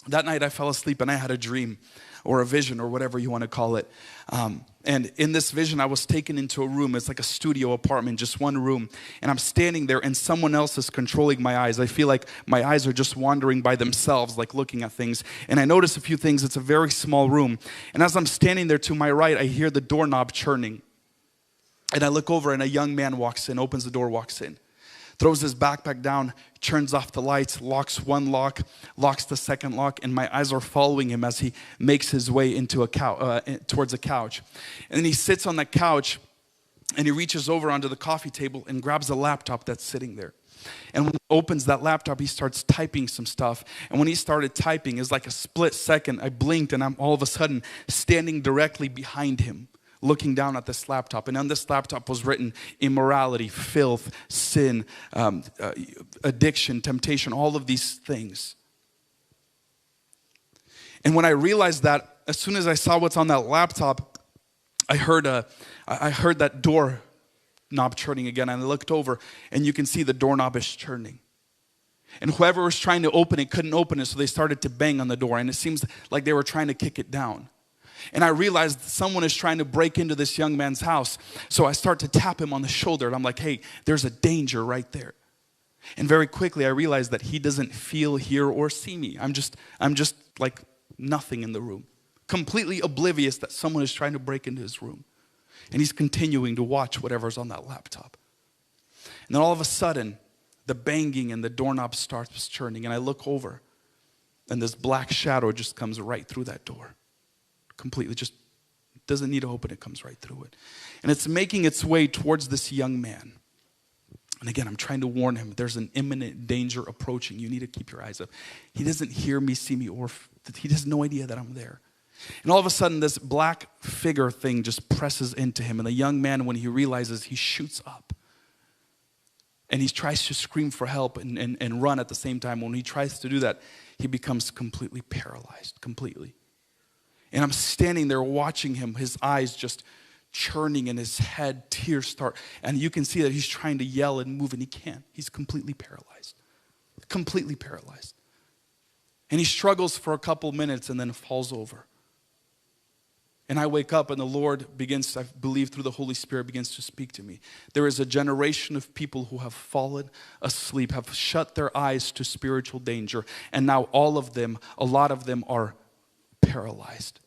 That night I fell asleep and I had a dream or a vision or whatever you want to call it. And in this vision, I was taken into a room. It's like a studio apartment, just one room. And I'm standing there and someone else is controlling my eyes. I feel like my eyes are just wandering by themselves, like looking at things. And I notice a few things. It's a very small room. And as I'm standing there to my right, I hear the doorknob churning. And I look over and a young man walks in, opens the door, walks in. Throws his backpack down, turns off the lights, locks one lock, locks the second lock, and my eyes are following him as he makes his way into towards a couch. And then he sits on the couch and he reaches over onto the coffee table and grabs a laptop that's sitting there. And when he opens that laptop, he starts typing some stuff. And when he started typing, it's like a split second. I blinked and I'm all of a sudden standing directly behind him, looking down at this laptop. And on this laptop was written immorality, filth, sin, addiction, temptation, all of these things. And when I realized that, as soon as I saw what's on that laptop, I heard that door knob turning again. And I looked over and you can see the doorknob is turning. And whoever was trying to open it couldn't open it, so they started to bang on the door. And it seems like they were trying to kick it down. And I realized someone is trying to break into this young man's house. So I start to tap him on the shoulder. And I'm like, hey, there's a danger right there. And very quickly I realized that he doesn't feel, hear, or see me. I'm just like nothing in the room. Completely oblivious that someone is trying to break into his room. And he's continuing to watch whatever's on that laptop. And then all of a sudden, the banging and the doorknob starts turning. And I look over. And this black shadow just comes right through that door. Completely, just doesn't need to open, it comes right through it. And it's making its way towards this young man. And again, I'm trying to warn him, there's an imminent danger approaching. You need to keep your eyes up. He doesn't hear me, see me, or he has no idea that I'm there. And all of a sudden, this black figure thing just presses into him. And the young man, when he realizes, he shoots up. And he tries to scream for help and run at the same time. When he tries to do that, he becomes completely paralyzed, completely. And I'm standing there watching him, his eyes just churning in his head, tears start. And you can see that he's trying to yell and move and he can't. He's completely paralyzed. Completely paralyzed. And he struggles for a couple minutes and then falls over. And I wake up and the Lord begins, I believe through the Holy Spirit, begins to speak to me. There is a generation of people who have fallen asleep, have shut their eyes to spiritual danger. And now all of them, a lot of them are paralyzed.